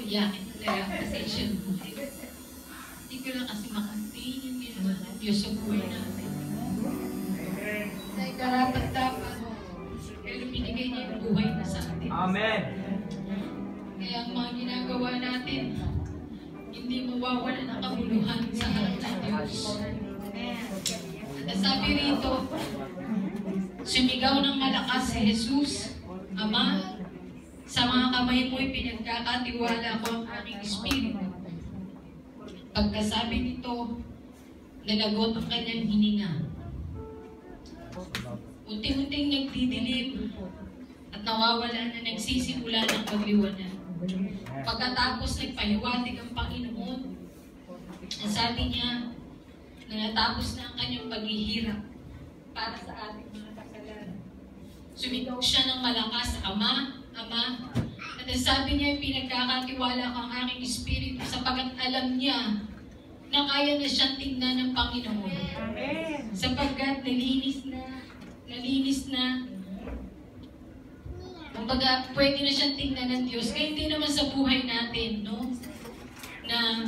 iyakin ko kaya pasensya mo. Hindi ko lang kasi makatingin ginawa ng Diyos sa buhay natin. Dahil karapat-dapat, pero binigay niya yung buhay na sa atin. Amen. Kaya ang mga ginagawa natin, hindi mawawala ng kabuluhan sa harap ng Diyos. At sabi rito, sumigaw ng malakas si Jesus, Ama, sa mga kamay mo'y pinagkakatiwala ko ang aking espiritu. Pagkasabi nito, nalagot ang kanyang hininga. Unti-unting nagdidilim at nawawala na nagsisimula ng pagliwanag. Pagkatapos nagpahiwatig ang Panginoon, sabi niya na natapos na ang kanyang paghihirap para sa ating mga kasalanan. Sumigaw siya ng malakas, Ama, Ama, at sabi niya, pinagkakatiwala ko ang aking espiritu sapagkat alam niya na kaya na siyang tingnan ng Panginoon. Sapagkat nalinis na, kumbaga, pwede na siyang tingnan ng Diyos. Kaya hindi naman sa buhay natin, no? Na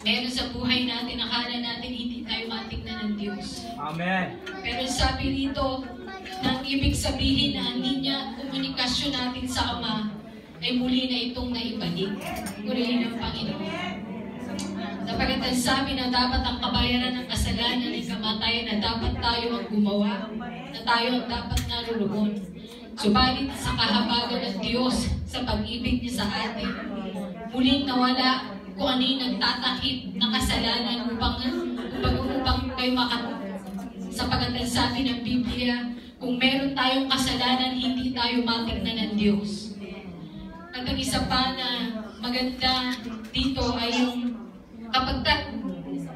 meron sa buhay natin, akala natin hindi tayo matingnan ng Diyos. Amen. Pero sabi rito, nang ibig sabihin na ang linya komunikasyon natin sa Ama ay muli na itong naibalik. Purihin ng Panginoon. Sapagkat ang sabi na dapat ang kabayaran ng kasalanan ay kamatayan, na dapat tayo ang gumawa, na tayo ang dapat naroon. Subalit sa kahabagan ng Diyos, sa pag-ibig niya sa atin, muling nawala kung ano yung nagtatakip na kasalanan upang kayo sapagkat ang sabi ng Biblia, kung meron tayong kasalanan, hindi tayo matingnan ng Diyos. At ang isa pa na maganda dito ay yung kapag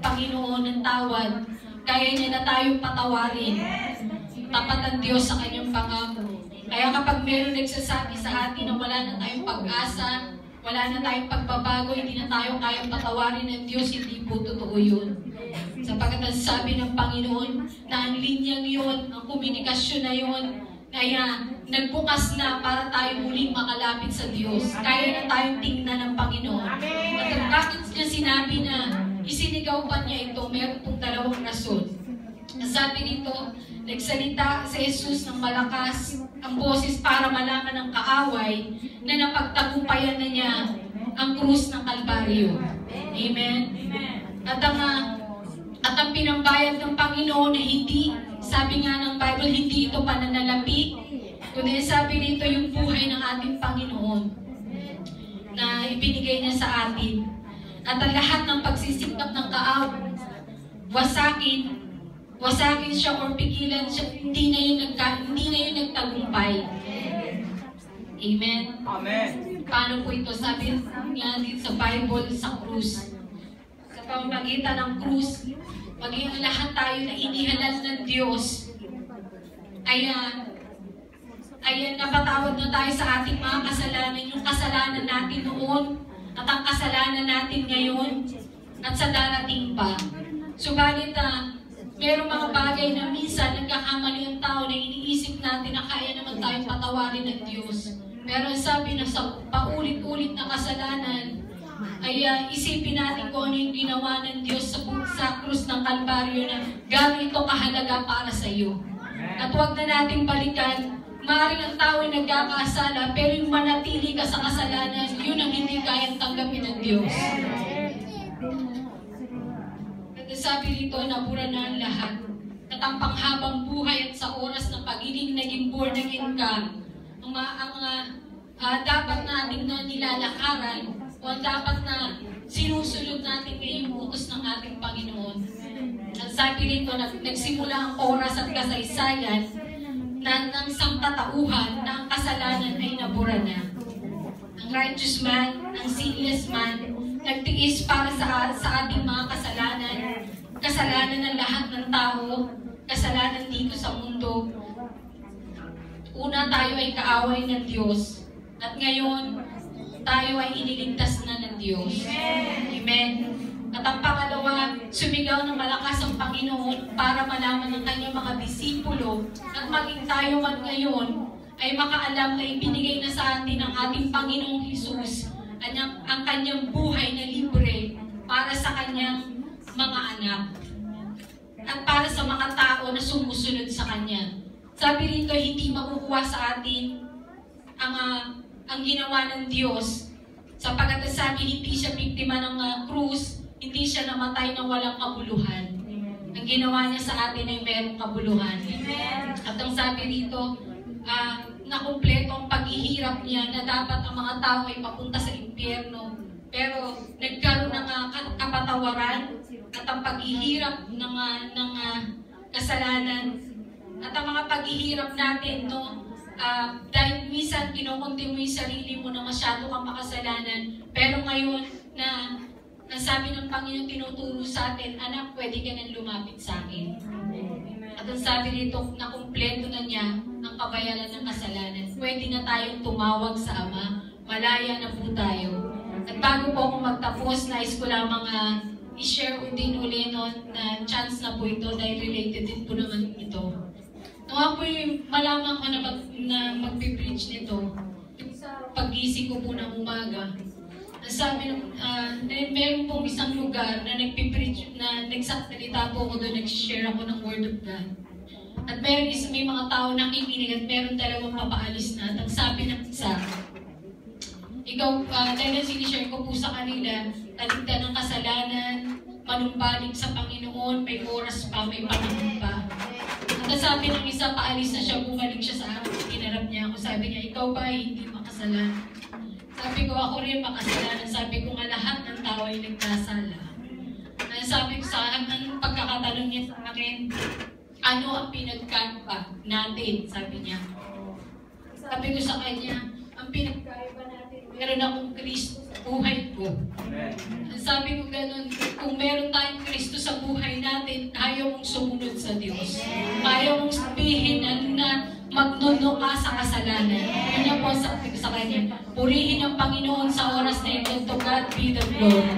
Panginoon ng tawad, kaya niya na tayong patawarin. Tapat ang Diyos sa kanyang pangako. Kaya kapag meron nagsasabi sa atin na wala na tayong pag-asa, wala na tayong pagbabago, hindi na tayo kayang patawarin ng Diyos, hindi po totoo yun. Sapagkat ang sabi ng Panginoon na ang linyang yun, ang komunikasyon na yun, kaya nagbukas na para tayo muling makalapit sa Diyos. Kaya na tayong tingnan ng Panginoon. At bakit niya sinabi na isinigaw pa niya ito, meron pong dalawang rason. Sabi dito, nagsalita sa Jesus ng malakas ang boses para malaman ng kaaway na napagtagumpayan na niya ang krus ng Kalbaryo. Amen? At ang pinambayad ng Panginoon na hindi, sabi nga ng Bible, hindi ito pananalapi, kundi sabi dito yung buhay ng ating Panginoon na ibinigay niya sa atin. At ang lahat ng pagsisikap ng kaaway, wasakin siya or pigilan siya, hindi na yun nagtagumpay. Amen? Amen. Paano po ito? Sabi nga dito sa Bible, sa krus. Sa pamamagitan ng krus, maging lahat tayo na inihalal ng Diyos, ay napatawad na tayo sa ating mga kasalanan, yung kasalanan natin noon, at ang kasalanan natin ngayon, at sa darating pa. Subalit, merong mga bagay na minsan nagkakamali ang tao na iniisip natin na kaya naman tayong patawarin ng Diyos. Pero sabi na sa paulit-ulit na kasalanan, ay isipin natin kung ano yung ginawa ng Diyos sa krus ng Kalbaryo na gano'n ito kahalaga para sa iyo. At huwag na nating balikan, maaaring ang tao ay nagkakasala, pero yung manatili ka sa kasalanan, yun ang hindi kayang tanggapin ng Diyos. At sabi dito, nabura na ang lahat. At ang panghabang buhay at sa oras ng pagiging naging born again ka, ang dapat natin na nilalakaran, o dapat na sinusunod natin ngayong utos ng ating Panginoon. At sabi rito, nagsimula ang oras at kasaysayan na ng sangkatauhan na ang kasalanan ay nabura na. Ang righteous man, ang sinless man, nagtiis para sa ating mga kasalanan ng lahat ng tao, kasalanan dito sa mundo. Una, tayo ay kaaway ng Diyos. At ngayon, tayo ay iniligtas na ng Diyos. Amen. At ang pangalawa, sumigaw ng malakas ang Panginoon para malaman ng kanyang mga disipulo at maging tayo man ngayon ay makaalam na ibinigay na sa atin ng ating Panginoong Hesus ang kanyang buhay na libre para sa kanyang mga anak at para sa mga tao na sumusunod sa kanya. Sabi rito, hindi makukuha sa atin ang ginawa ng Diyos, sapagkat sabi hindi siya biktima ng krus, hindi siya namatay ng walang kabuluhan. Ang ginawa niya sa atin ay mayroong kabuluhan. At ang sabi rito, na kumpleto ang paghihirap niya na dapat ang mga tao ay papunta sa impyerno. Pero nagkaroon ng kapatawaran at ang paghihirap ng kasalanan at ang mga paghihirap natin, no? Dahil minsan kinukunti mo yung sarili mo na masyado kang makasalanan, pero ngayon na sabi ng Panginoon tinuturo sa atin, anak, pwede ka nang lumapit sa akin. At ang sabi nito, na kumpleto na niya ang kabayaran ng kasalanan. Pwede na tayong tumawag sa Ama, malaya na po tayo. At bago po ako magtapos, nais ko lamang i-share din uli na chance na po ito dahil related din po naman ito. Nung ako malaman ko na magpipreach nito, sa pag-gising ko po ng umaga, sabi meron pong isang lugar na nagpipreach, na nagsasalita po ako doon, nag-share ako ng Word of God. At may mga tao nakikinig at meron dalawang papaalis na. At ang sabi ng isa, ikaw, dahil sinishare ko po sa kanila, taligdan ng kasalanan, manumbalik sa Panginoon, may oras pa, may panahon pa. At sabi ng isa, paalis na siya, bumalik siya sa akin, kinarap niya ako. Sabi niya, ikaw ba ay hindi makasalanan? Sabi ko, ako rin makasalanan. Sabi ko nga, lahat ng tao ay nagkasala. Sabi ko sa akin, anong pagkakatanong niya sa akin, ano ang pinagkaiba natin? Sabi niya. Sabi ko sa kanya, ang pinagkaiba natin, meron akong Kristo sa buhay ko. Sabi ko ganun, kung meron tayong Kristo sa buhay natin, ayaw mong sumunod sa Diyos. Ayaw mong sabihin na magnuno ka sa kasalanan. Yun po sabi ko sa kanya, purihin ang Panginoon sa oras na ito. To God be the glory.